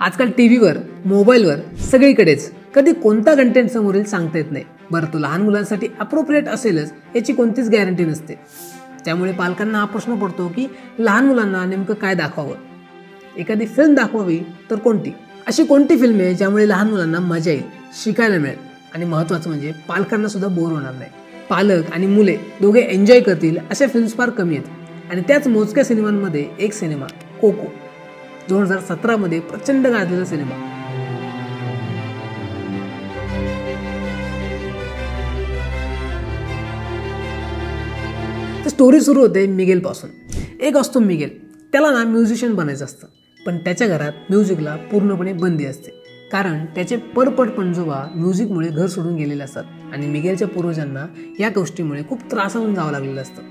आजकाल टीव्हीवर, मोबाईलवर सगळीकडेच कधी कोणता कंटेंट समोर येईल सांगता येत नाही. बरं, तो लहान मुलांसाठी अप्रोप्रिएट असेलच याची कोणतीच गॅरंटी नसते. त्यामुळे पालकांना हा प्रश्न पडतो की लहान मुलांना नेमकं काय दाखवावं. एखादी फिल्म दाखवावी तर कोणती? अशी कोणती फिल्म आहे ज्यामुळे लहान मुलांना मजा येईल, शिकायला मिळेल आणि महत्त्वाचं म्हणजे पालकांना सुद्धा बोर होणार नाही. पालक आणि मुले दोघे एन्जॉय करतील अशा फिल्म्स फार कमी आहेत आणि त्याच मोजक्या सिनेमांमध्ये एक सिनेमा कोको 2017 मध्ये प्रचंड गाजलेला सिनेमा. तर स्टोरी सुरू होते मिगेल पासून. एक असतो मिगेल, त्याला ना म्युझिशियन बनायचं असतं, पण त्याच्या घरात म्युझिकला पूर्णपणे बंदी असते, कारण त्याचे परपट पणजोबा म्युझिकमुळे घर सोडून गेलेले असतात आणि मिगेलच्या पूर्वजांना या गोष्टीमुळे खूप त्रासावून जावं लागलेलं असतं.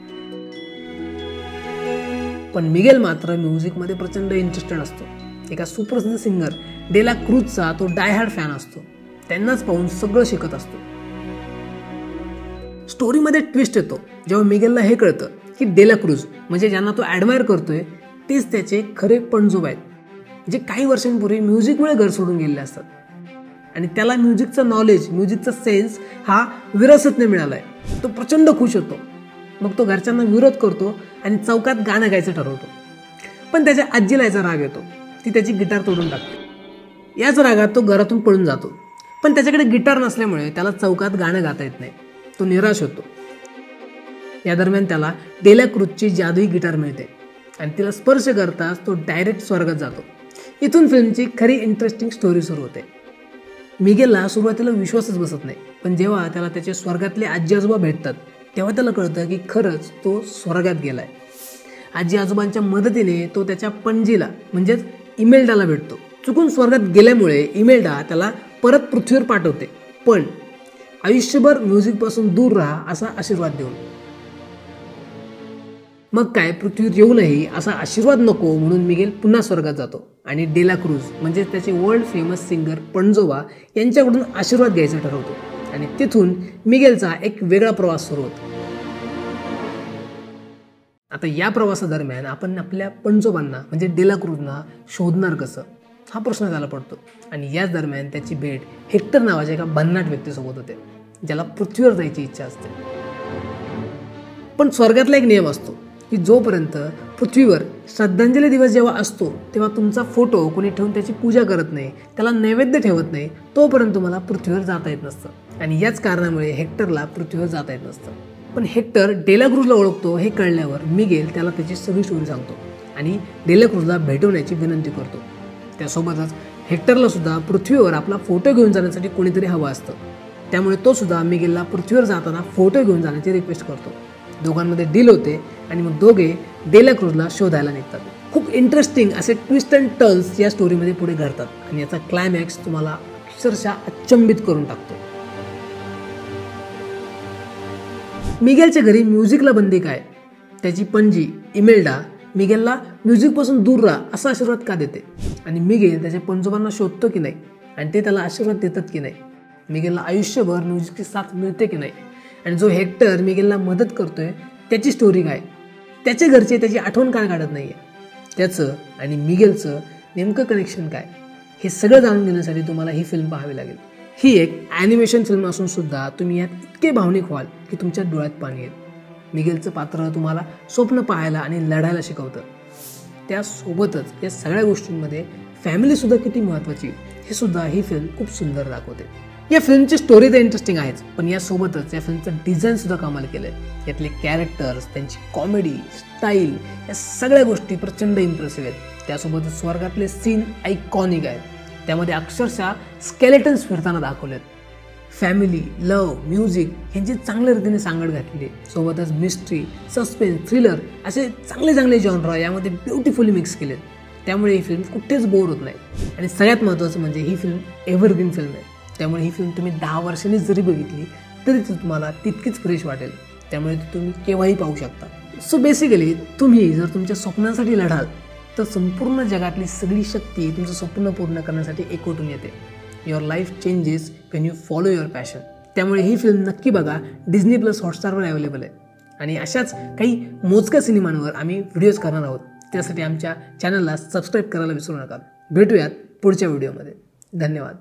पण मिगेल मात्र म्युझिकमध्ये प्रचंड इंटरेस्टेड असतो. एका सुप्रसिद्ध सिंगर डेला क्रूजचा तो डायहार्ड फॅन असतो. त्यांनाच पाहून सगळं शिकत असतो. स्टोरीमध्ये ट्विस्ट येतो जेव्हा मिगेलला हे कळतं की डेला क्रूज म्हणजे ज्यांना तो ॲडमायर करतोय तेच त्याचे खरे पणजोबा आहेत, जे काही वर्षांपूर्वी म्युझिकमुळे घर सोडून गेलेले असतात. आणि त्याला म्युझिकचं नॉलेज, म्युझिकचा सेन्स हा विरासतने मिळाला आहे. तो प्रचंड खुश होतो. मग तो घरच्यांना विरोध करतो आणि चौकात गाणं गायचं ठरवतो. पण त्याच्या आजीला याचा राग येतो. ती त्याची गिटार तोडून टाकते. याच रागात तो घरातून पळून जातो. पण त्याच्याकडे गिटार नसल्यामुळे त्याला चौकात गाणं गाता येत नाही. तो निराश होतो. या दरम्यान त्याला डेला क्रूजची जादुई गिटार मिळते आणि तिला स्पर्श करताच तो डायरेक्ट स्वर्गात जातो. इथून फिल्मची खरी इंटरेस्टिंग स्टोरी सुरू होते. मिगेलला सुरुवातीला विश्वासच बसत नाही, पण जेव्हा त्याला त्याचे स्वर्गातले आजी आजोबा भेटतात तेव्हा त्याला कळतं की खरंच तो स्वर्गात गेलाय. आजी आजोबांच्या मदतीने तो त्याच्या पणजीला म्हणजेच इमेल्डाला भेटतो. चुकून स्वर्गात गेल्यामुळे इमेल्डा त्याला परत पृथ्वीवर पाठवते, पण आयुष्यभर म्युझिकपासून दूर राहा असा आशीर्वाद देऊन. मग काय, पृथ्वीवर येऊनही असा आशीर्वाद नको म्हणून मिगेल पुन्हा स्वर्गात जातो आणि डेला क्रूज म्हणजे त्याचे वर्ल्ड फेमस सिंगर पणजोबा यांच्याकडून आशीर्वाद घ्यायचा ठरवतो आणि तिथून मिगेलचा एक वेगळा प्रवास सुरू होतो. आता या प्रवासादरम्यान आपण आपल्या पणजोबांना म्हणजे डेला क्रूजना शोधणार कसं, हा प्रश्न त्याला पडतो. आणि याच दरम्यान त्याची भेट हेक्टर नावाच्या एका भन्नाट व्यक्तीसोबत होते, ज्याला पृथ्वीवर जायची इच्छा असते. पण स्वर्गातला एक नियम असतो की जोपर्यंत पृथ्वीवर श्रद्धांजली दिवस जेव्हा असतो तेव्हा तुमचा फोटो कोणी ठेवून त्याची पूजा करत नाही, त्याला नैवेद्य ठेवत नाही, तोपर्यंत तुम्हाला पृथ्वीवर जाता येत नसतं. आणि याच कारणामुळे हेक्टरला पृथ्वीवर जाता येत नसतं. पण हेक्टर डेला क्रूजला ओळखतो. हे कळल्यावर मिगेल त्याला त्याची सगळी स्टोरी सांगतो आणि डेला क्रूजला भेटवण्याची विनंती करतो. त्यासोबतच हेक्टरला सुद्धा पृथ्वीवर आपला फोटो घेऊन जाण्यासाठी कोणीतरी हवं असतं. त्यामुळे तो सुद्धा मिगेलला पृथ्वीवर जाताना फोटो घेऊन जाण्याची रिक्वेस्ट करतो. दोघांमध्ये डील होते आणि मग दोघे डेला क्रूजला शोधायला निघतात. खूप इंटरेस्टिंग असे ट्विस्ट अँड टर्न्स या स्टोरीमध्ये पुढे घडतात आणि याचा क्लायमॅक्स तुम्हाला अक्षरशः अचंबित करून टाकतो. मिगेलच्या घरी म्युझिकला बंदी काय? त्याची पणजी इमेल्डा मिगेलला म्युझिकपासून दूर राहा असा आशीर्वाद का देते? आणि मिगेल त्याच्या पणजोबांना शोधतो की नाही आणि ते त्याला आशीर्वाद देतात की नाही? मिगेलला आयुष्यभर म्युझिकची साथ मिळते की नाही? आणि जो हेक्टर मिगेलला मदत करतोय त्याची स्टोरी काय? त्याचे घरचे त्याची आठवण काय काढत नाहीये? त्याचं आणि मिगेलचं नेमकं कनेक्शन काय? हे सगळं जाणून घेण्यासाठी तुम्हाला ही फिल्म पाहावी लागेल. ही एक ॲनिमेशन फिल्म असून सुद्धा तुम्ही यात इतके भावनिक व्हाल की तुमच्या डोळ्यात पाणी येईल. मिगेलचं पात्र तुम्हाला स्वप्न पाहायला आणि लढायला शिकवतं. त्यासोबतच या सगळ्या गोष्टींमध्ये फॅमिलीसुद्धा किती महत्त्वाची हे सुद्धा ही फिल्म खूप सुंदर दाखवते. या फिल्मची स्टोरी तर इंटरेस्टिंग आहेच, पण यासोबतच या फिल्मचं डिझाईन सुद्धा कमाल केलं आहे. यातले कॅरेक्टर्स, त्यांची कॉमेडी, स्टाईल या सगळ्या गोष्टी प्रचंड इम्प्रेसिव्ह आहेत. त्यासोबतच स्वर्गातले सीन आयकॉनिक आहेत. त्यामध्ये अक्षरशः स्केलेटन्स फिरताना दाखवलेत. फॅमिली, लव्ह, म्युझिक यांची चांगल्या रीतीने सांगड घातली. सोबतच मिस्ट्री, सस्पेन्स, थ्रिलर असे चांगले चांगले जॉनरा यामध्ये ब्युटिफुली मिक्स केलेत. त्यामुळे ही फिल्म कुठेच बोर होत नाही. आणि सगळ्यात महत्त्वाचं म्हणजे ही फिल्म एव्हरग्रीन फिल्म आहे. त्यामुळे ही फिल्म तुम्ही 10 वर्षांनी जरी बघितली तरी ती तुम्हाला तितकीच फ्रेश वाटेल. त्यामुळे ती तुम्ही केव्हाही पाहू शकता. सो बेसिकली तुम्ही जर तुमच्या स्वप्नांसाठी लढाल तर संपूर्ण जगातली सगळी शक्ती तुमचं स्वप्न पूर्ण करण्यासाठी एकवटून येते. Your life changes Wien you follow your passion. त्यामुळे ही फिल्म नक्की बघा. डिझनी+ हॉटस्टारवर अवेलेबल आहे. आणि अशाच काही मोजक्या सिनेमांवर आम्ही व्हिडिओज करणार आहोत. त्यासाठी आमच्या चॅनलला सबस्क्राईब करायला विसरू नका. भेटूयात पुढच्या व्हिडिओमध्ये. धन्यवाद.